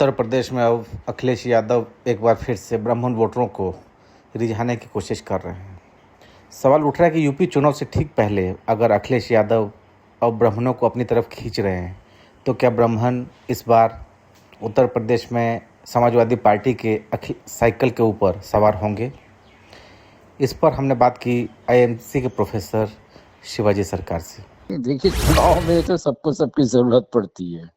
उत्तर प्रदेश में अब अखिलेश यादव एक बार फिर से ब्राह्मण वोटरों को रिझाने की कोशिश कर रहे हैं। सवाल उठ रहा है कि यूपी चुनाव से ठीक पहले अगर अखिलेश यादव अब ब्राह्मणों को अपनी तरफ खींच रहे हैं तो क्या ब्राह्मण इस बार उत्तर प्रदेश में समाजवादी पार्टी के साइकिल के ऊपर सवार होंगे? इस पर हमने बात की आईएमसी के प्रोफेसर शिवाजी सरकार से। देखिए, चुनाव में तो सबको सबकी जरूरत पड़ती है।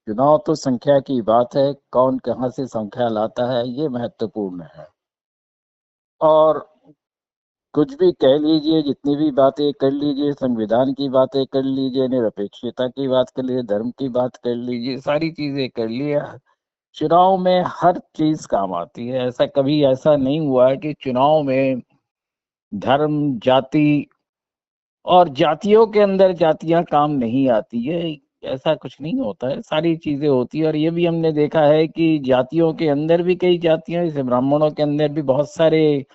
चुनाव तो संख्या की बात है, कौन कहां से संख्या लाता है ये महत्वपूर्ण है। और कुछ भी कह लीजिए, जितनी भी बातें कर लीजिए, संविधान की बातें कर लीजिए, निरपेक्षता की बात कर लीजिए, धर्म की बात कर लीजिए, सारी चीजें कर लिए, चुनाव में हर चीज काम आती है। ऐसा नहीं हुआ है कि चुनाव में धर्म, जाति और जातियों के अंदर जातियां काम नहीं आती है। ऐसा कुछ नहीं होता है, सारी चीजें होती है। और ये भी हमने देखा है कि जातियों के अंदर भी कई जातियां, जैसे ब्राह्मणों के अंदर भी बहुत सारे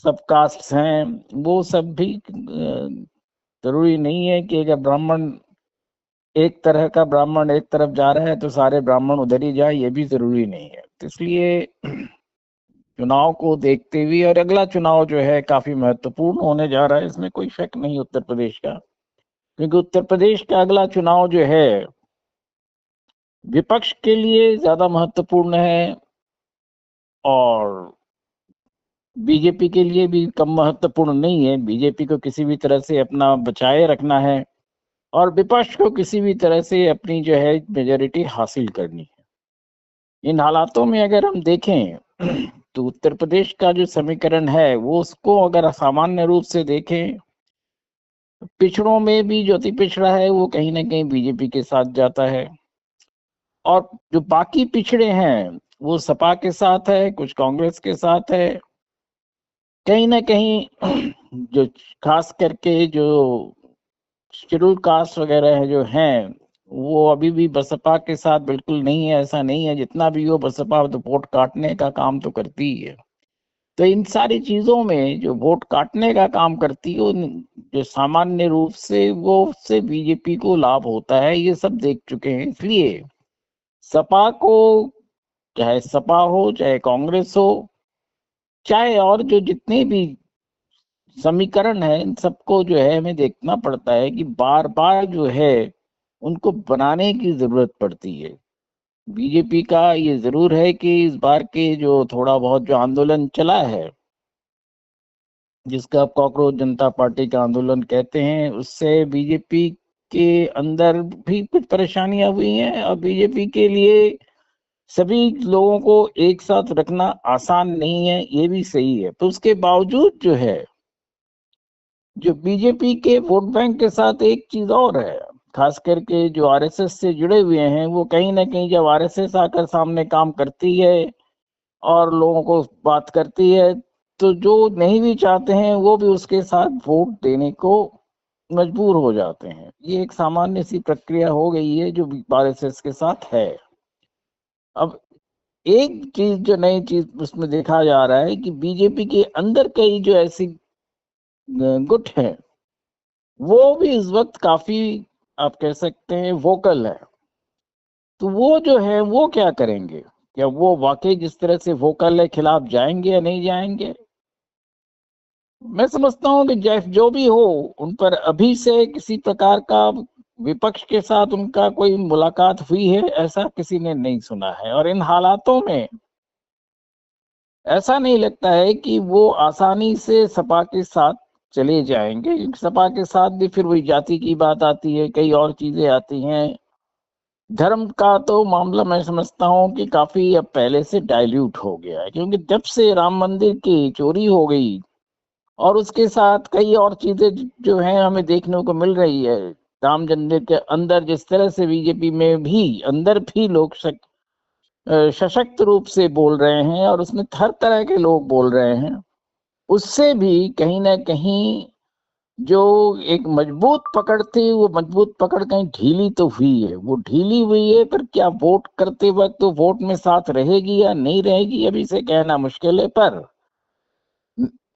सब कास्ट हैं। वो सब भी जरूरी नहीं है कि अगर एक ब्राह्मण एक तरफ जा रहा है तो सारे ब्राह्मण उधर ही जाए, ये भी जरूरी नहीं है। तो इसलिए चुनाव को देखते हुए, और अगला चुनाव जो है काफी महत्वपूर्ण होने जा रहा है, इसमें कोई शक नहीं उत्तर प्रदेश का, क्योंकि उत्तर प्रदेश का अगला चुनाव जो है विपक्ष के लिए ज्यादा महत्वपूर्ण है और बीजेपी के लिए भी कम महत्वपूर्ण नहीं है। बीजेपी को किसी भी तरह से अपना बचाए रखना है और विपक्ष को किसी भी तरह से अपनी जो है मेजॉरिटी हासिल करनी है। इन हालातों में अगर हम देखें तो उत्तर प्रदेश का जो समीकरण है वो, उसको अगर सामान्य रूप से देखें, पिछड़ों में भी जो अति पिछड़ा है वो कहीं ना कहीं बीजेपी के साथ जाता है, और जो बाकी पिछड़े हैं वो सपा के साथ है, कुछ कांग्रेस के साथ है। कहीं ना कहीं जो खास करके जो शेड्यूल कास्ट वगैरह है जो हैं, वो अभी भी बसपा के साथ बिल्कुल नहीं है। ऐसा नहीं है, जितना भी हो बसपा तो वोट काटने का काम तो करती ही है। तो इन सारी चीजों में जो वोट काटने का काम करती है, जो सामान्य रूप से वो उससे बीजेपी को लाभ होता है, ये सब देख चुके हैं। इसलिए सपा को, चाहे सपा हो चाहे कांग्रेस हो, चाहे और जो जितने भी समीकरण है, इन सबको जो है हमें देखना पड़ता है कि बार बार जो है उनको बनाने की जरूरत पड़ती है। बीजेपी का ये जरूर है कि इस बार के जो थोड़ा बहुत जो आंदोलन चला है, जिसका आप कॉकरोच जनता पार्टी का आंदोलन कहते हैं, उससे बीजेपी के अंदर भी कुछ परेशानियां हुई हैं। और बीजेपी के लिए सभी लोगों को एक साथ रखना आसान नहीं है, ये भी सही है। तो उसके बावजूद जो है, जो बीजेपी के वोट बैंक के साथ एक चीज और है, खास करके जो आरएसएस से जुड़े हुए हैं, वो कहीं ना कहीं जब आरएसएस आकर सामने काम करती है और लोगों को बात करती है, तो जो नहीं भी चाहते हैं वो भी उसके साथ वोट देने को मजबूर हो जाते हैं। ये एक सामान्य सी प्रक्रिया हो गई है जो आरएसएस के साथ है। अब एक चीज, जो नई चीज उसमें देखा जा रहा है कि बीजेपी के अंदर कई जो ऐसी गुट हैं, वो भी इस वक्त काफी, आप कह सकते हैं, वोकल है। तो वो जो है वो क्या करेंगे? क्या वो वाकई जिस तरह से वोकल है खिलाफ जाएंगे या नहीं जाएंगे? मैं समझता हूँ कि जो भी हो, उन पर अभी से किसी प्रकार का विपक्ष के साथ उनका कोई मुलाकात हुई है ऐसा किसी ने नहीं सुना है। और इन हालातों में ऐसा नहीं लगता है कि वो आसानी से सपा के साथ चले जाएंगे, क्योंकि सपा के साथ भी फिर वही जाति की बात आती है, कई और चीजें आती हैं। धर्म का तो मामला मैं समझता हूँ कि काफी अब पहले से डाइल्यूट हो गया है, क्योंकि जब से राम मंदिर की चोरी हो गई और उसके साथ कई और चीजें जो हैं हमें देखने को मिल रही है, राम मंदिर के अंदर जिस तरह से बीजेपी में भी अंदर भी लोग सशक्त रूप से बोल रहे हैं और उसमें हर तरह के लोग बोल रहे हैं, उससे भी कहीं ना कहीं जो एक मजबूत पकड़ थी, वो मजबूत पकड़ कहीं ढीली तो हुई है। वो ढीली हुई है, पर क्या वोट करते वक्त तो वोट में साथ रहेगी या नहीं रहेगी, अभी से कहना मुश्किल है। पर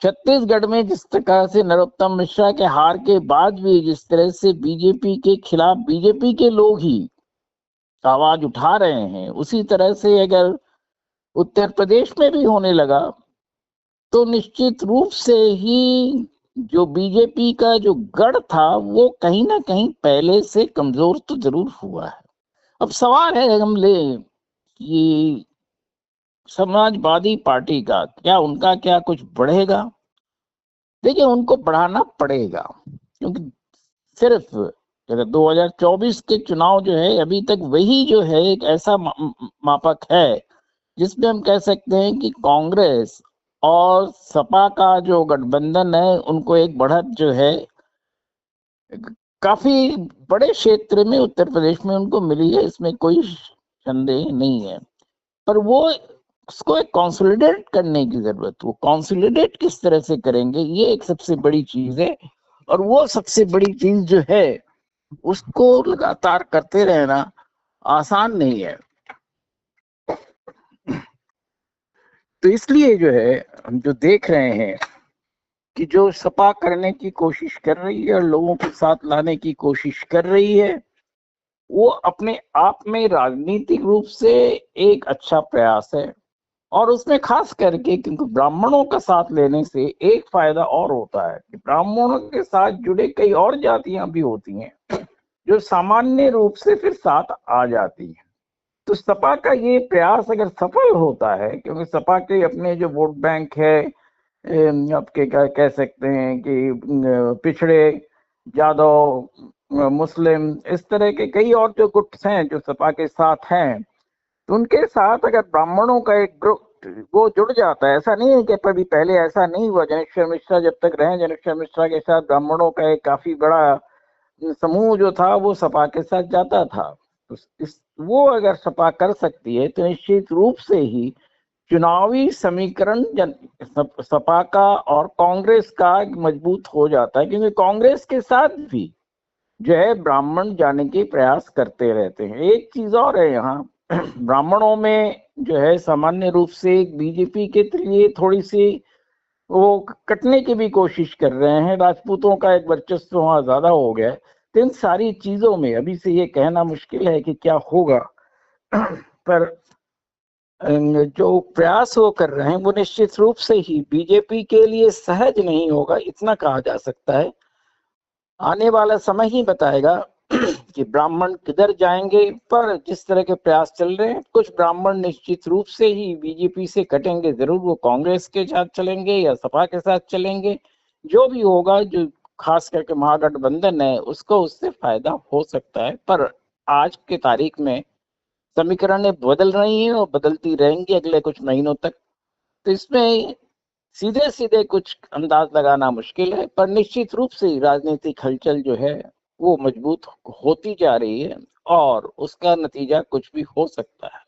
छत्तीसगढ़ में जिस तरह से नरोत्तम मिश्रा के हार के बाद भी जिस तरह से बीजेपी के खिलाफ बीजेपी के लोग ही आवाज उठा रहे हैं, उसी तरह से अगर उत्तर प्रदेश में भी होने लगा तो निश्चित रूप से ही जो बीजेपी का जो गढ़ था वो कहीं ना कहीं पहले से कमजोर तो जरूर हुआ है। अब सवाल है, हम ले कि समाजवादी पार्टी का क्या, उनका क्या कुछ बढ़ेगा? देखिए, उनको बढ़ाना पड़ेगा, क्योंकि सिर्फ अगर 2024 के चुनाव जो है, अभी तक वही जो है एक ऐसा मापक है जिसमें हम कह सकते हैं कि कांग्रेस और सपा का जो गठबंधन है उनको एक बढ़त जो है काफी बड़े क्षेत्र में उत्तर प्रदेश में उनको मिली है, इसमें कोई संदेह नहीं है। पर वो उसको एक कंसोलिडेट करने की जरूरत, वो कंसोलिडेट किस तरह से करेंगे, ये एक सबसे बड़ी चीज है। और वो सबसे बड़ी चीज जो है उसको लगातार करते रहना आसान नहीं है। तो इसलिए जो है हम जो देख रहे हैं कि जो सपा करने की कोशिश कर रही है और लोगों के साथ लाने की कोशिश कर रही है, वो अपने आप में राजनीतिक रूप से एक अच्छा प्रयास है। और उसमें खास करके क्योंकि ब्राह्मणों का साथ लेने से एक फायदा और होता है कि ब्राह्मणों के साथ जुड़े कई और जातियां भी होती हैं जो सामान्य रूप से फिर साथ आ जाती हैं। तो सपा का ये प्रयास अगर सफल होता है, क्योंकि सपा के अपने जो वोट बैंक है, आपके क्या कह सकते हैं कि पिछड़े, यादव, मुस्लिम, इस तरह के कई और जो गुट्स हैं जो सपा के साथ हैं, तो उनके साथ अगर ब्राह्मणों का एक ग्रुप वो जुड़ जाता है, ऐसा नहीं है कि कभी पहले ऐसा नहीं हुआ, जनेश्वर मिश्रा जब तक रहे, जनेश्वर मिश्रा के साथ ब्राह्मणों का एक काफी बड़ा समूह जो था वो सपा के साथ जाता था। तो इस वो अगर सपा कर सकती है तो निश्चित रूप से ही चुनावी समीकरण सपा का और कांग्रेस का मजबूत हो जाता है, क्योंकि कांग्रेस के साथ भी जो है ब्राह्मण जाने के प्रयास करते रहते हैं। एक चीज और है यहाँ, ब्राह्मणों में जो है सामान्य रूप से बीजेपी के लिए थोड़ी सी वो कटने की भी कोशिश कर रहे हैं, राजपूतों का एक वर्चस्व वहां ज्यादा हो गया है। तो इन सारी चीजों में अभी से ये कहना मुश्किल है कि क्या होगा, पर जो प्रयास वो कर रहे हैं वो निश्चित रूप से ही बीजेपी के लिए सहज नहीं होगा, इतना कहा जा सकता है। आने वाला समय ही बताएगा कि ब्राह्मण किधर जाएंगे। पर जिस तरह के प्रयास चल रहे हैं, कुछ ब्राह्मण निश्चित रूप से ही बीजेपी से कटेंगे जरूर, वो कांग्रेस के साथ चलेंगे या सपा के साथ चलेंगे, जो भी होगा, जो खास करके महागठबंधन है उसको उससे फायदा हो सकता है। पर आज के तारीख में समीकरणें बदल रही हैं और बदलती रहेंगी अगले कुछ महीनों तक। तो इसमें सीधे सीधे कुछ अंदाज लगाना मुश्किल है, पर निश्चित रूप से राजनीतिक हलचल जो है वो मजबूत होती जा रही है और उसका नतीजा कुछ भी हो सकता है।